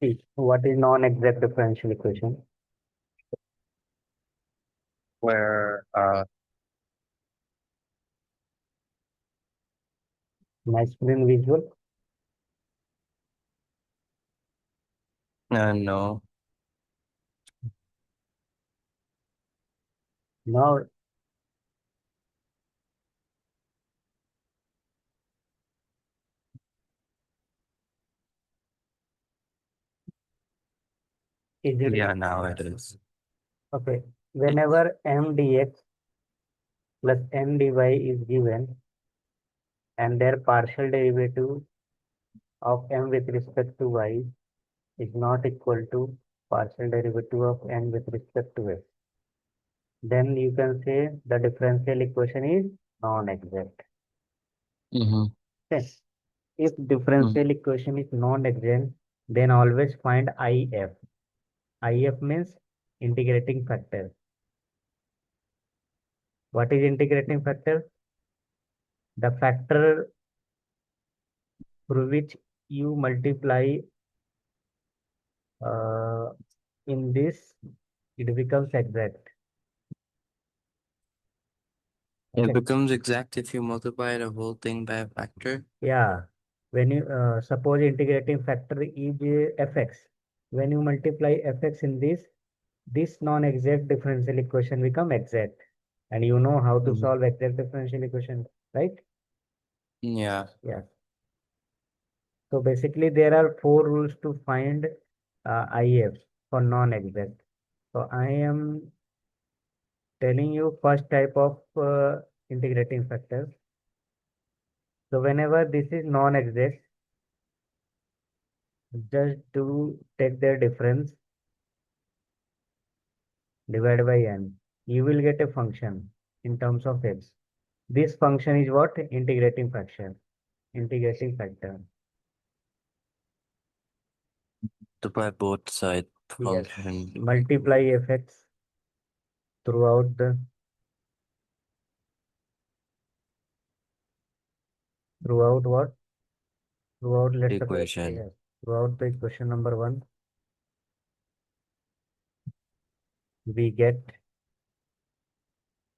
See, what is non-exact differential equation? Where My screen visual. no, Now, is it yeah, now it is. okay? Whenever m dx plus m dy is given and their partial derivative of m with respect to y is not equal to partial derivative of n with respect to x, then you can say the differential equation is non-exact. Mm-hmm. Okay. If differential equation is non-exact, then always find IF. IF means integrating factor. What is integrating factor? The factor through which you multiply uh, in this, it becomes exact. It Okay. becomes exact if you multiply the whole thing by a factor. Yeah. When you suppose integrating factor is fx, when you multiply fx in this non-exact differential equation become exact, and you know how to Mhm. solve exact differential equation, right? Yeah. Yeah. So basically, there are four rules to find IF for non-exact. So I am telling you first type of integrating factors. So whenever this is non-exact, just do take their difference divided by n. You will get a function in terms of x. This function is what? Integrating factor. Integrating factor. Multiply both side Yes. function. Multiply fx throughout the throughout what? Throughout, let's suppose, Equation. yes. Throughout the equation number one, we get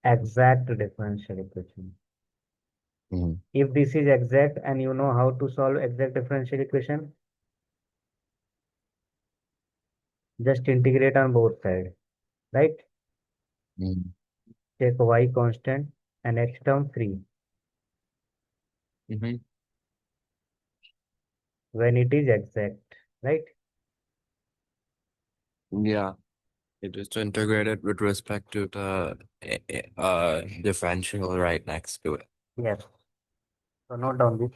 exact differential equation. Mm-hmm. If this is exact and you know how to solve exact differential equation, just integrate on both sides, right? Take y constant and x term free Mm-hmm. when it is exact, right? Yeah. It is integrated with respect to the differential right next to it. Yes. So note down this.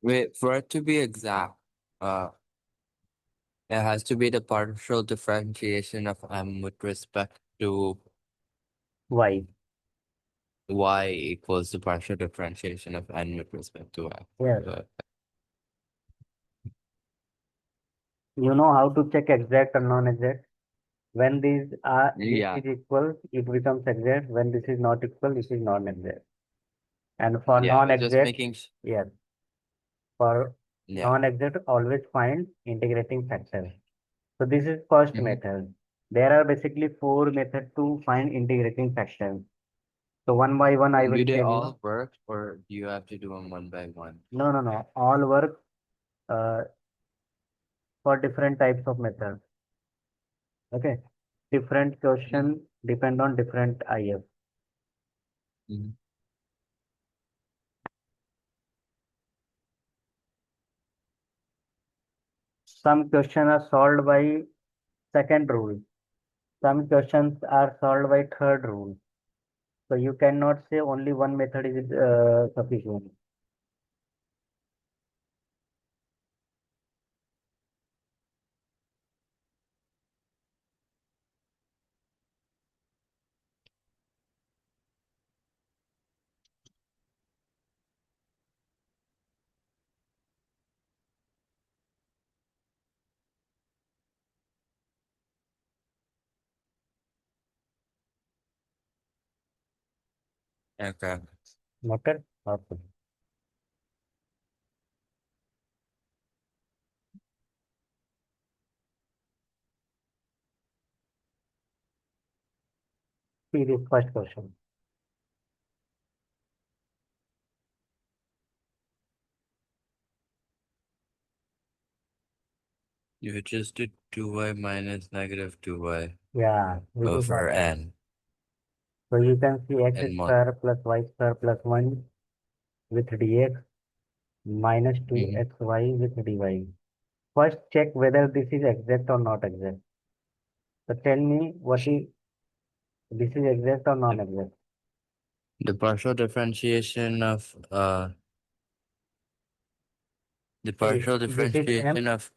Wait, for it to be exact, uh, it has to be the partial differentiation of m with respect to Y. y equals the partial differentiation of n with respect to x. Yes. Uh, You know how to check exact or non-exact. When this yeah, is equal, it becomes exact. When this is not equal, this is non-exact. And for yeah, I was just non-exact, making, yes, for yeah. non-exact, always find integrating factor. So this is first Mm-hmm. method. There are basically four methods to find integrating factors. So one by one, I will Do they tell you. all work or do you have to do them one by one? No, no, no. All work uh, for different types of methods. Okay. Different Mm-hmm. question depend on different IF. Mm-hmm. Some questions are solved by second rule. Some questions are solved by third rule. So you cannot say only one method is sufficient. Okay. Noted? Okay. See this first question. You just did 2y minus negative 2y Yeah, this is over what. n So you can see x and mod. square plus y square plus 1 with dx minus Mm-hmm. 2xy with dy. First check whether this is exact or not exact. So tell me what is this is exact or The, non-exact. the partial differentiation of the See, partial this is differentiation m, of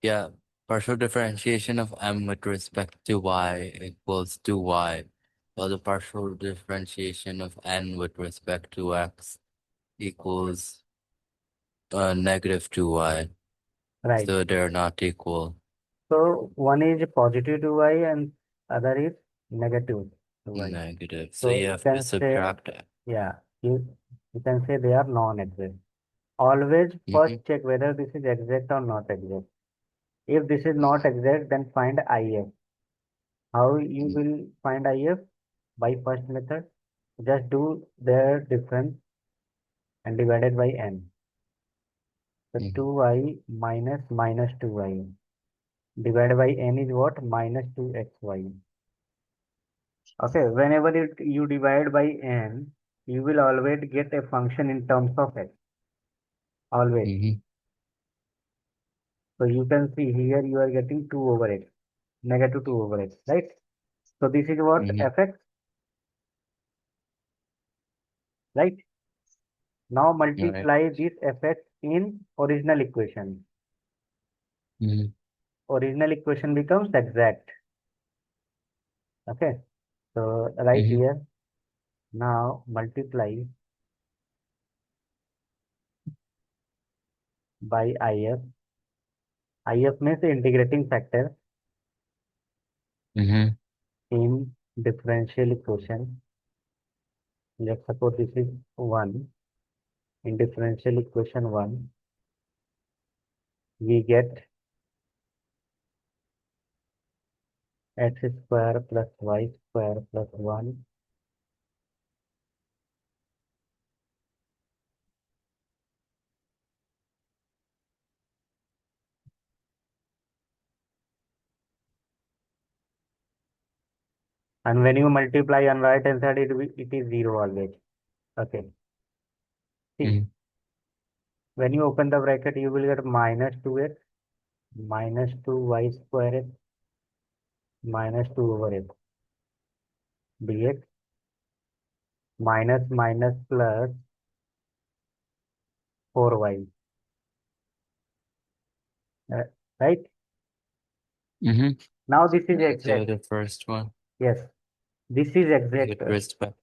yeah, partial differentiation of m with respect to y equals 2y, while the partial differentiation of n with respect to x equals negative 2y. right. So they're not equal. So one is positive 2y and other is negative 2y. Negative. So So you you have to can say, subtract it. yeah, you can say they are non-exact. Always first Mm-hmm. check whether this is exact or not exact. If this is not exact, then find IF. How you will find IF? By first method, just do their difference and divided by n. So Mm-hmm. 2y minus 2y divided by n is what? Minus 2xy. Okay, whenever you divide by n, you will always get a function in terms of x. Always. Mm-hmm. So you can see here you are getting 2 over x, negative 2 over x, right? So this is what Mm-hmm. fx, right? Now Right. multiply this fx in original equation. Mm-hmm. Original equation becomes exact. Okay. So right Mm-hmm. here, now multiply by if. If means the integrating factor Mm-hmm. in differential equation. Let's suppose this is 1. In differential equation 1, we get x square plus y square plus 1. And when you multiply on right hand side, it is 0 always. Okay. See, Mm-hmm. when you open the bracket, you will get minus 2x minus 2y square x minus 2 over x dx minus minus plus 4y. Uh, right? Mm-hmm. Now this is So exact. the first one Yes, this is exact. with respect.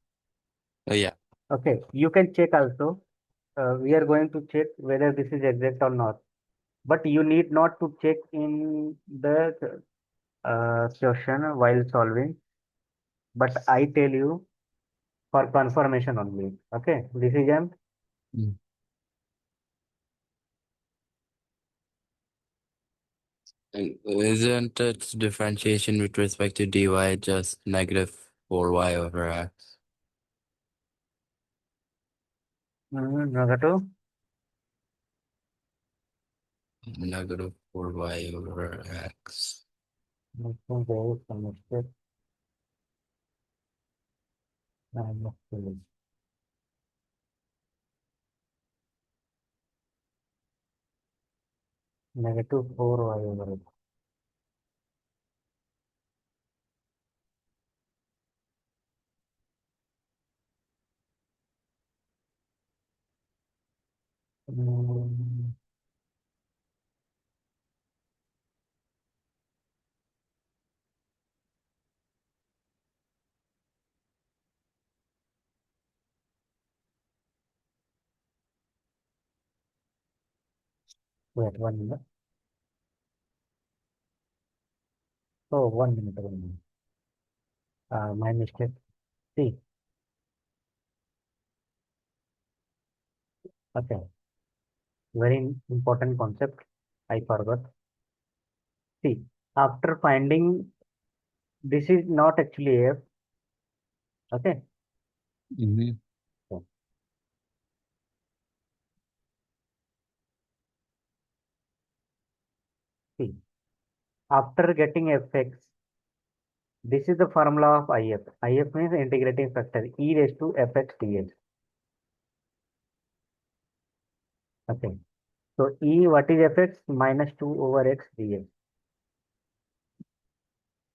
Oh yeah. Okay, you can check also. We are going to check whether this is exact or not. But you need not to check in the question while solving. But I tell you for confirmation only. Okay, this is M. Mm. Isn't it differentiation with respect to dy just negative 4y over x? Negative. Negative 4y over x. I think there is some mistake. Negative 4y over it. Mm, wait, 1 minute. Oh, 1 minute. 1 minute. My mistake. See. Okay, very important concept. I forgot. See, after finding this is not actually F. Okay. Mm-hmm. So, see, after getting Fx, this is the formula of IF. IF means integrating factor e raised to Fx dx. Okay. So E, what is Fx? Minus 2 over x dx.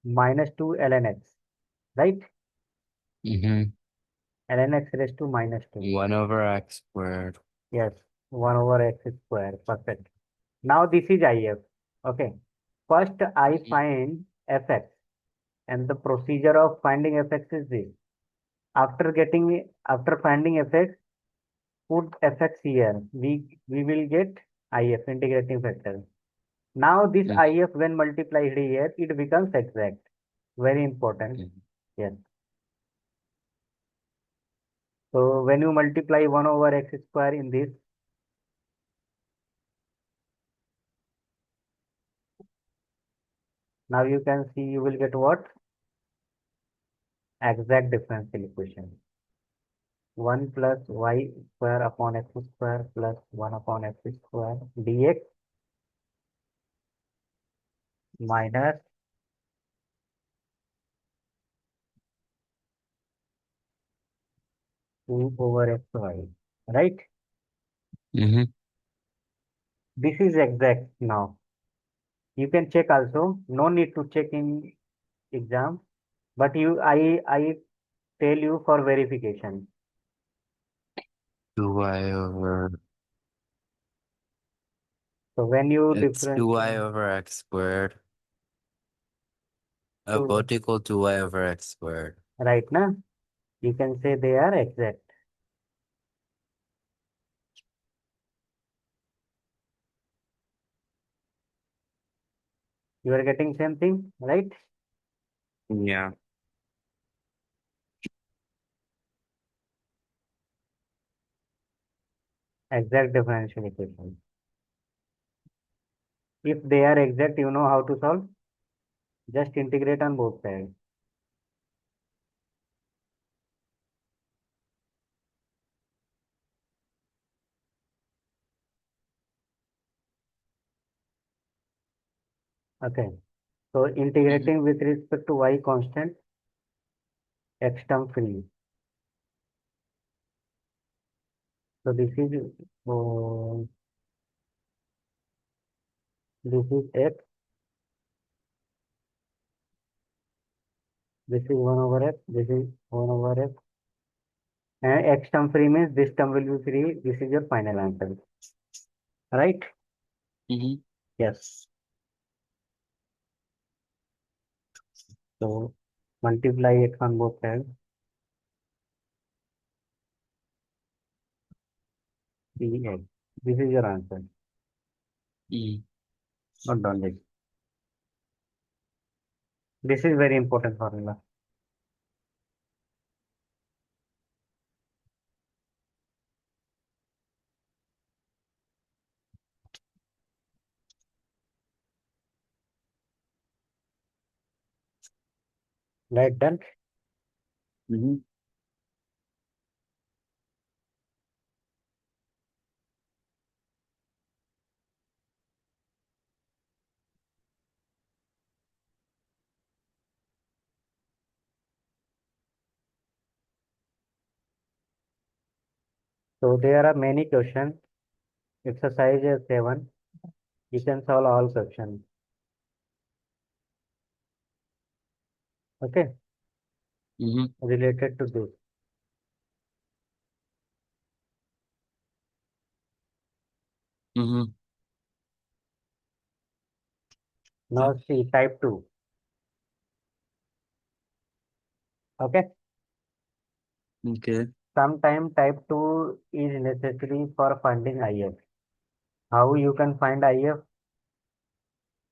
Minus 2 ln x. Right? Mm-hmm. Ln x raised to minus 2. 1 over x squared. Yes. 1 over x square. Perfect. Now this is IF. Okay. First I Mm-hmm. find Fx. And the procedure of finding Fx is this. After finding Fx, put Fx here. We will get IF, integrating factor. Now this IF when multiplied here, it becomes exact. Very important. Mm-hmm. Yes. So when you multiply 1 over x square in this, now you can see you will get what? Exact differential equation. 1 plus y square upon x square plus 1 upon x square dx minus 2 over xy. Right? Mm-hmm. This is exact now. You can check also. No need to check in exam. But I tell you for verification. 2y over So when you it's 2y differentiate over x squared. to Both equal to y over x squared. right now, you can say they are exact. You are getting same thing, right? Yeah. Exact differential equation. If they are exact, you know how to solve. Just integrate on both sides. Okay. So Mm-hmm. integrating with respect to y constant, x term free. So uh, this is x. This is 1 over x. This is 1 over x. And x term free means this term will be free. This is your final answer. Right? Mm-hmm. Yes. So multiply x on both sides. Dx. This is your answer. Mm-hmm. Not done this. This is very important formula. Right, done. Mm-hmm. So there are many questions. Exercise is 7. You can solve all questions. Okay, Mm-hmm. related to this. Mm-hmm. Now see type 2. Okay, Okay. sometimes type 2 is necessary for finding IF. How you can find IF?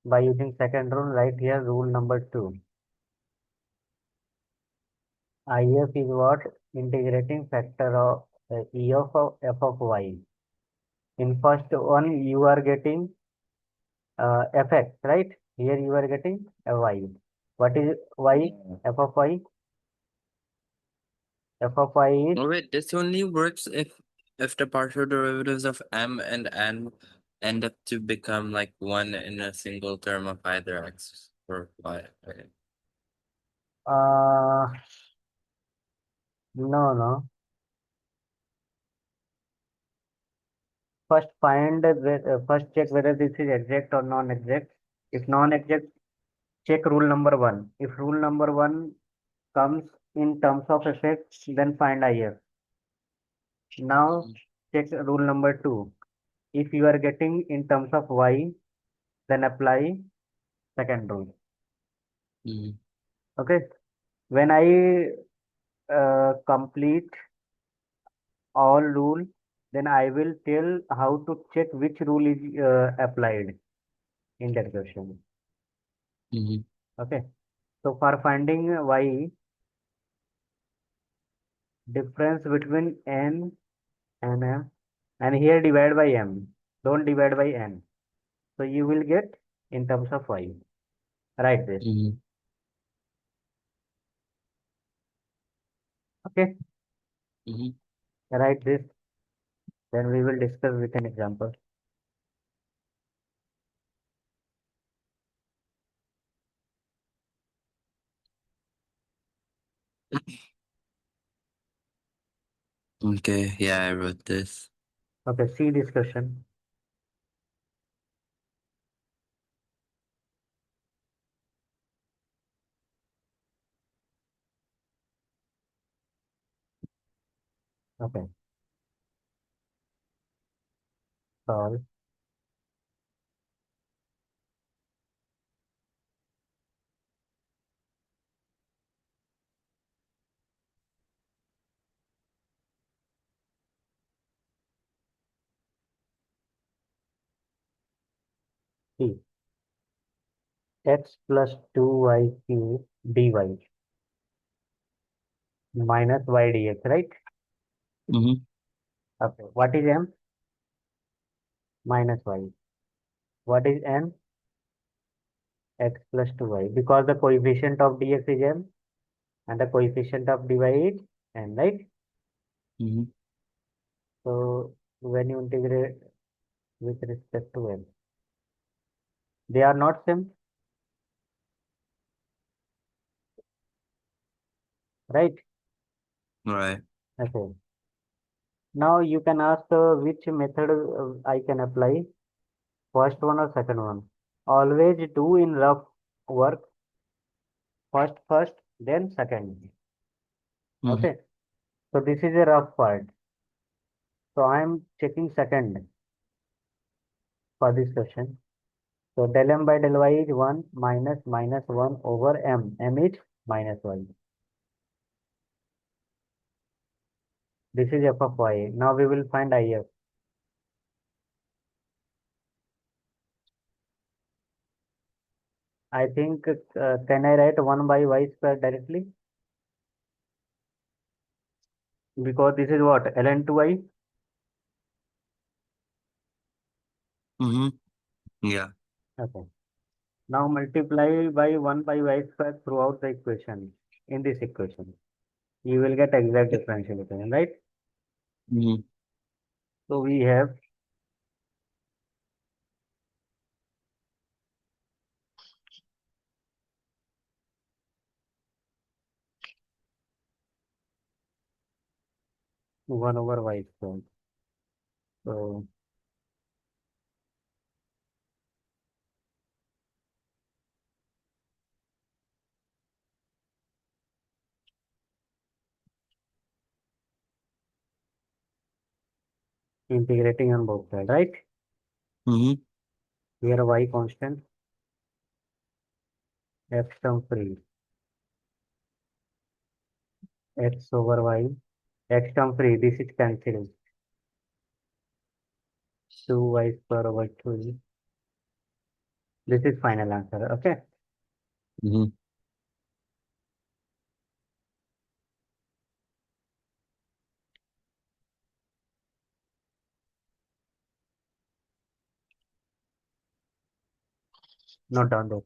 By using second rule, right here, rule number 2. IF is what? Integrating factor of E of f of y. In first one you are getting fx, right? Here you are getting a y. What is y? Yeah. F of y, f of y is Oh wait, this only works if the partial derivatives of m and n end up to become like one in a single term of either x or y. Right? uh no. First find first check whether this is exact or non-exact. If non-exact, check rule number one. If rule number one comes in terms of effects, then find IF. Now check rule number two. If you are getting in terms of Y, then apply second rule. Mm-hmm. Okay. When I complete all rule, then I will tell how to check which rule is applied in that question. Mm-hmm. Okay. So for finding Y, difference between n and m, and here divide by m, don't divide by n, so you will get in terms of y. Write this. Mm-hmm. Okay, Mm-hmm. write this, then we will discuss with an example. Okay, yeah, I wrote this. Okay, see this question. Okay, solve. See, x plus 2y cube dy minus y dx, right? Mm-hmm. Okay, what is m? Minus y. What is n? X plus 2y, because the coefficient of dx is m and the coefficient of dy is n, right? Mm-hmm. So when you integrate with respect to n, they are not same, right? Right. Okay. Now you can ask which method I can apply, first one or second one. Always do in rough work, first, then second. Mm-hmm. Okay. So this is a rough part. So I am checking second for this question. So del m by del y is 1 minus 1 over m. M is minus y. This is f of y. Now we will find if. I think, can I write 1 by y square directly? Because this is what? ln 2y. Mm-hmm. Yeah. Okay. Now multiply by 1 by y square throughout the equation. In this equation, you will get exact differential equation, right? Mm-hmm. So we have one over y square. So integrating on both sides, right? Mm-hmm. Here y constant, x term free, x over y, x term free. This is cancelled. 2y square over 2. This is final answer. Okay. Mm-hmm. Note down that.